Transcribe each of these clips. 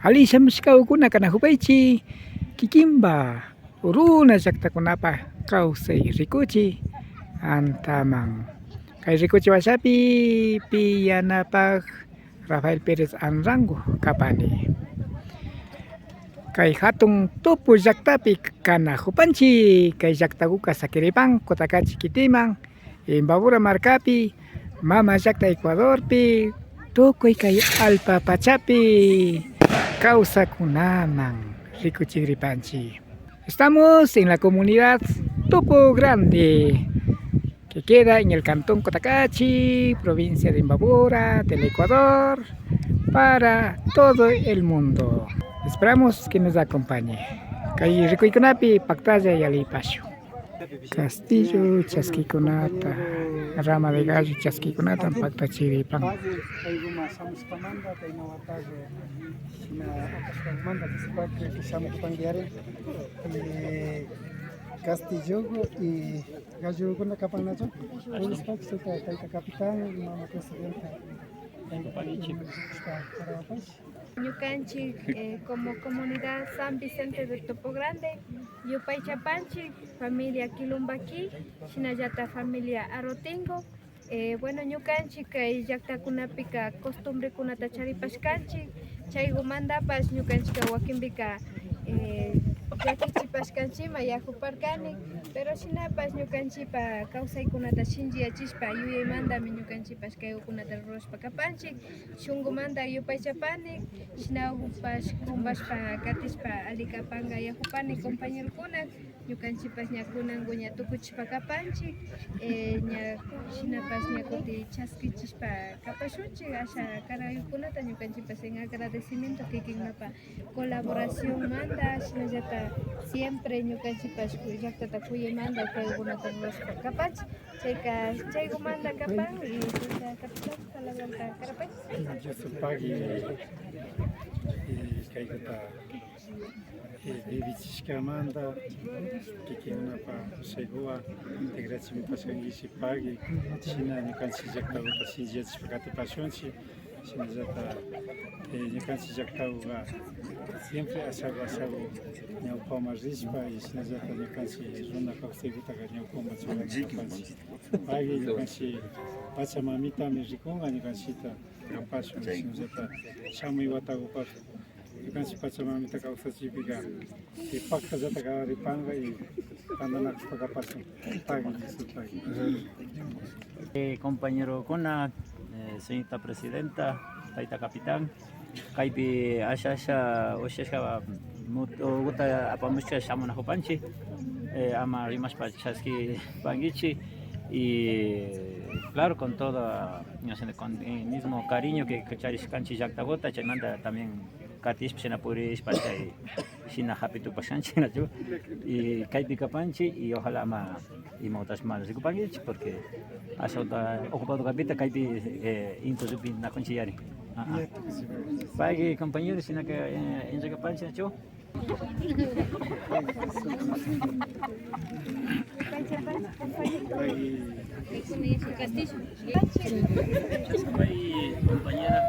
Alisha mishkawkuna kanahupaychi kikinpa uruna llaqtakunapa kawsay rikuchi antaman kay rikuchi washapi piyanapaq Rafael Pérez Anrango kapani kay hatun tupu llaqtapi kanahupanchik kay llaqtakuqa Saquiripán Cotacachi Kitiman Imbabura markapi mama llaqta Ecuadorpi tukuy kay alpa pachapi kawsakunaman rikuchikripanchik. Estamos en la comunidad Tupo Grande, que queda en el cantón Cotacachi, provincia de Imbabura, del Ecuador, para todo el mundo. Esperamos que nos acompañe. Kay rikuikunapi pactalla y alipasho. Castillo Chasquiconata, Rama de Gallo Chasquiconata, Pactachiripan. Castillo y Gallo con la capanacho, un espacio que capitán, mamá presidenta. Ñukanchik como comunidad San Vicente de Topo Grande, Yupay Chapanchik, familia Quilumbaqui, Shinayata familia Arotingo. Bueno, ñukanchik kay llaqtakunapika costumbre kunata charipashkanchik, chaygumanta ñukanchik wakinpika llakichipashkanchima yakuparkani, pero shinapas ñukanchipa kawsaykunata shinchiyachishpa yuyaymantami ñukanchipas kaykunata rurashpa kapanchik, shunqumanta yupaychapanik, shinapas kumbashpa katishpa alikapanga yakupani compañerokunak, ñukanchipas ña kunanku ña tukuchishpa kapanchik, ña shinapas ña kuti chaskichishpa kapashunchik asha karayukunata ñukanchipas en agradecimiento kikinmapa colaboración manta shinallata siempre ñukanchipas llaqtata kuyaymanta kaykunata rurashpa kapanchik chaygumanta kapan y capital palabranta karapay. Yo supagi kaykuta vivichishkamanta kikinapa segua integrachimipaskankishi pagi shina ñukanchik llaqtakuta shinchiyachishpa katipashunchik shinallata ñukanchik llaqtakuqa siempre asabu ñawpama rishpa y shinallata ñukanchik runa kawsaykutaqa ñawpama churanapanchik pagi ñukanchik Pachamanmitami rikunqa ñukanchikta kapashun shinallata shamuy watakupas ñukanchik Pachamamita kawsachipika pakallata ripanqa y tandanakushpa kapashun pagi. Compañero Kuna, señorita presidenta, taita capitán, kaypi asha ushashka muta apamushka shamuna hupanchi, ama rimashpa chaski pangichi y claro con todo con el mismo cariño que charishkanchi llaqtakuta chaymanta también katishpa shina purishpa chay shina hapitu pashanchi nachu y kaypi kapanchi y ojalá ama imautas mal rikupangichi porque asha ocupado capita kaypi intusupi nakunchi yari. Pagi compañeros shina que en kapanchi nachu. Compañera.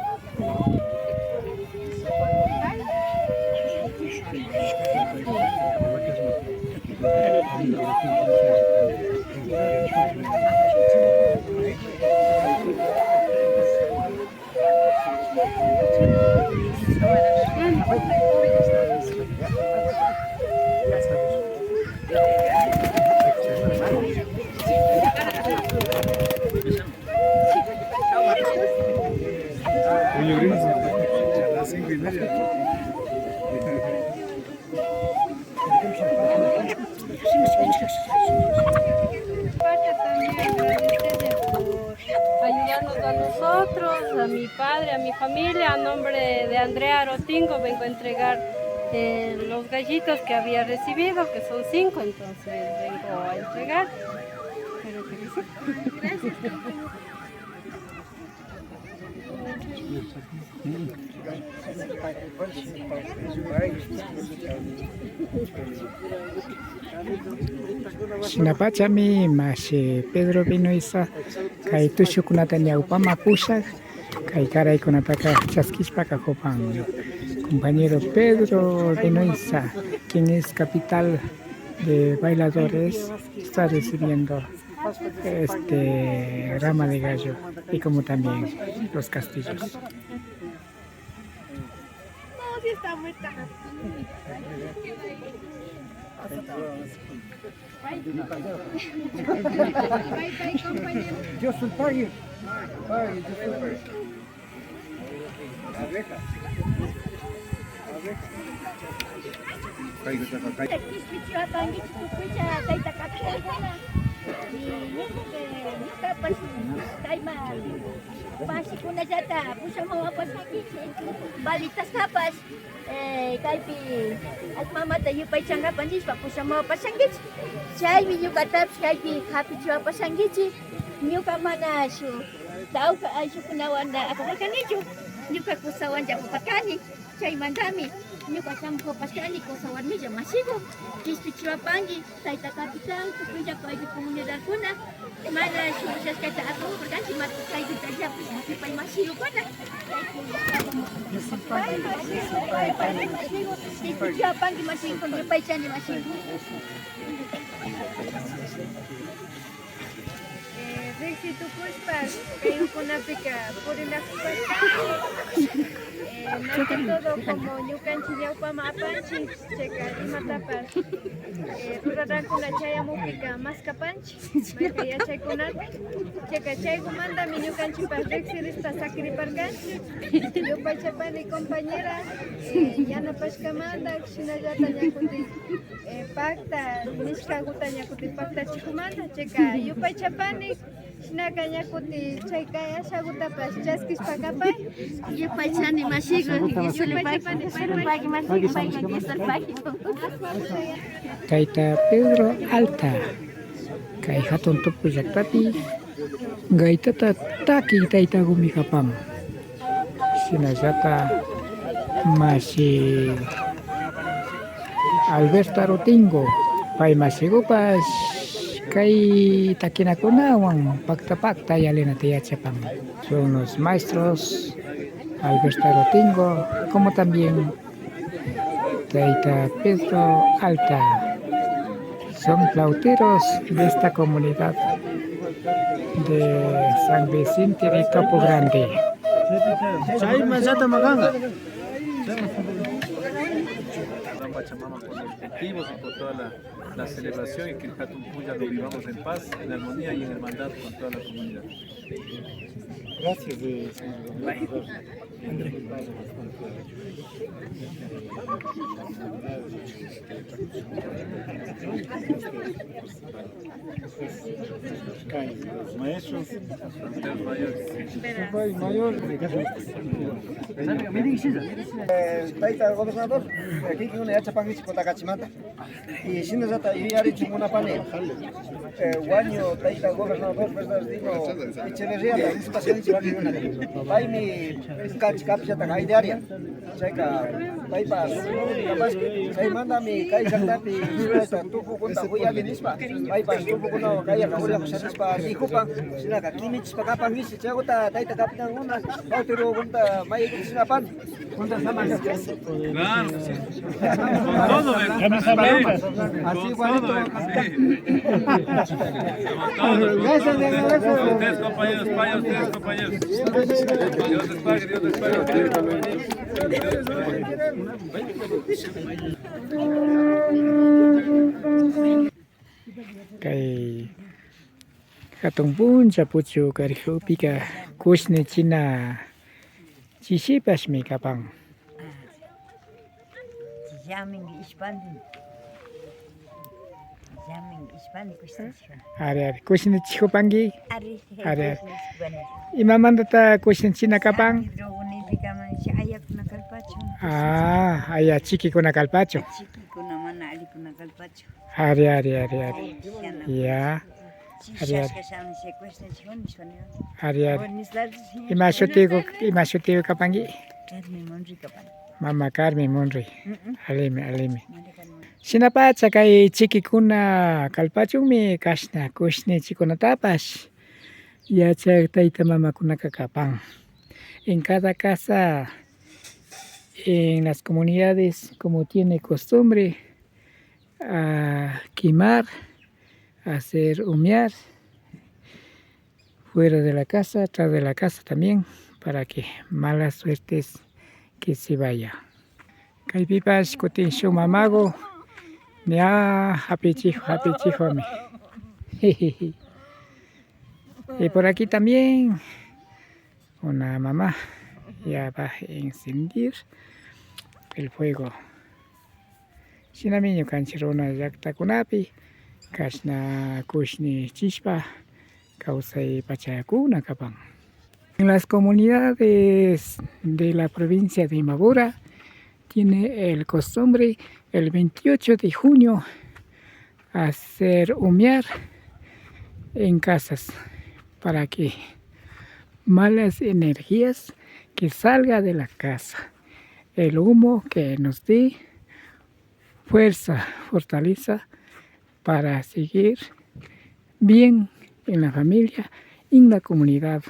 Ayudarnos a nosotros, a mi padre, a mi familia, a nombre de Andrea Rotingo vengo a entregar los gallitos que había recibido, que son 5, entonces vengo a entregar. Pero que sí. Gracias. Sinapachami mas Pedro Vinoisa kay tushukunata ñawpama pushak kay karaykunataqa chaskishpaqa hupan compañero Pedro de Noiza, quien es capital de bailadores, está recibiendo este rama de gallo y como también los castillos. No, sí está muerta. Bye, bye, compañero. Yo soy pague. Balitas kapas, kaypi almamata yupay changa panispa pusama pasangich. Chaymi ñuka tapish kaypi hapichwa pasangichi. Ñuka mana shu tawka ayshukunawan apakarkanichu. Ñuka kusawan yapapakani. Chaymantami ñuka shamuhapashkani kusawarmilla masiku. Kispichiwapanki tayta kapitan tukuylla kaypi comunidadkuna. Mana shu ushashkata apakarkanchi mata kaypi tallapi masipay masiyukuna. Kispichiwapanki masiku yupaychani masiku. Rixi tukushpas, kayukunapika purinakuspa. Más que todo como ñukanchik ñawpama apanchik, chayka imatapas rurarankuna chayamupika maskapanchik, mayka yachaykunata. Chayka chaykumantami ñukanchikpas riqsirishpa sakiriparkanchik. Yupaychapani compañera yanapashkamanta shinallata ñakutin pacta nishkakuta ñakutin pactachikumanta. Chayka yupaychapani shinaka ñakuti chayka ashakutapas chaskishpakapay. Yupaychani masiku, yupaychapani pagi masiku, pagi Tayta Pedro Alta, kay hatun tupuy llaqtapi gaytata taki taytagumi kapan. Shinallata masi Alberto Arotingo, pay masigupas kay takinakunawan pacta yalinata yachapan. Son los maestros Alberto Arotingo, como también Tayta Pedro Alta. Son flauteros de esta comunidad de San Vicente de Topo Grande. Pachamama por los objetivos y por toda la celebración y que el Hatun Puya lo vivamos en paz, en armonía y en hermandad con toda la comunidad. Gracias, Maestros, los mayores. Taita gobernador, aquí que una yacha pangichi con Takachimanta. Y si no zata y ari chumuna pane. Guaño taita gobernador Bernardino Echeverría, la espacial chivaki una. Pai mi cachi capcha ta idearia. Checa taipas. Capaz que manda mi kai santapi esta tufu con ta huya linispa. Pai pas tufu con kaya kauria kusatis pa dikupa. Sina ka kimich pa kapangichi chego ta taita kapitan una. Pautero con ta mai sinapan. Juntas aman. Claro, con todo, camisa blanca. Así igualito. Gracias, ustedes compañeros, para ustedes compañeros. Dios les pague, Dios les pague. Kay hatun puncha puchu karihupika kushne china chishipas mi kapan. Jamming Hispanic. Jamming Hispanic Are kushne chihupangi. Are. Imamandata kushne china kapan. Ayak na kalpacho. Ah, aya chiki kuna kalpacho. Chiki kuna mana ali kuna kalpacho. Are. Ya. Are. Imashutigo kapangi. Mama Carmen Monri. Alime. Sinapacha kay chikikuna kalpachumi kashna kushne chikuna tapas. Yacha tayta mama kuna kakapang. en cada casa, en las comunidades, como tiene costumbre, a quemar, a hacer humear fuera de la casa, atrás de la casa también, para que malas suertes que se vaya. Kaipipas kutin shumamago, ya hapichijo me. Y por aquí también una mamá ya va a encender el fuego. Sinamiño canchirona yakta kunapi, kashna kushni chispa, causai pachayakuna kapan. En las comunidades de la provincia de Imbabura tiene el costumbre el 28 de junio hacer humear en casas para que malas energías que salga de la casa, el humo que nos dé fuerza, fortaleza para seguir bien en la familia y en la comunidad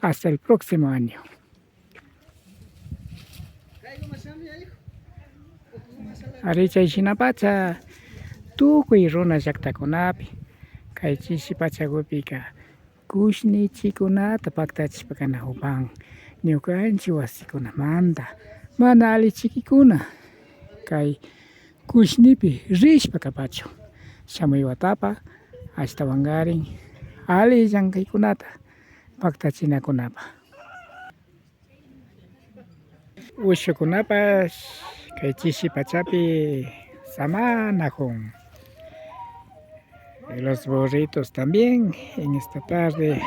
hasta el próximo año. Aricha ishinapacha tukuy runa llaqtakunapi kay chisipachakupika kushni chikunata paktachishpakana upan ñukanchik wasikunamanta mana alli chikikuna kay kushnipi rishpa kapachu shamuy watapa ashtawankarin alli llankaykunata paktachinakunapa. Ushukunapash kay chishipachapi samanakun. Los burritos también en esta tarde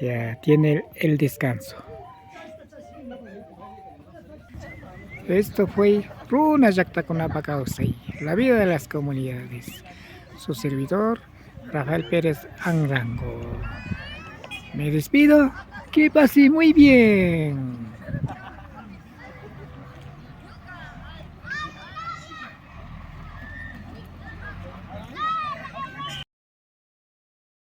ya tiene el descanso. Esto fue Runa Llaqtakunapa Kawsay, la vida de las comunidades. Su servidor, Rafael Pérez Anrango. Me despido, que pase muy bien.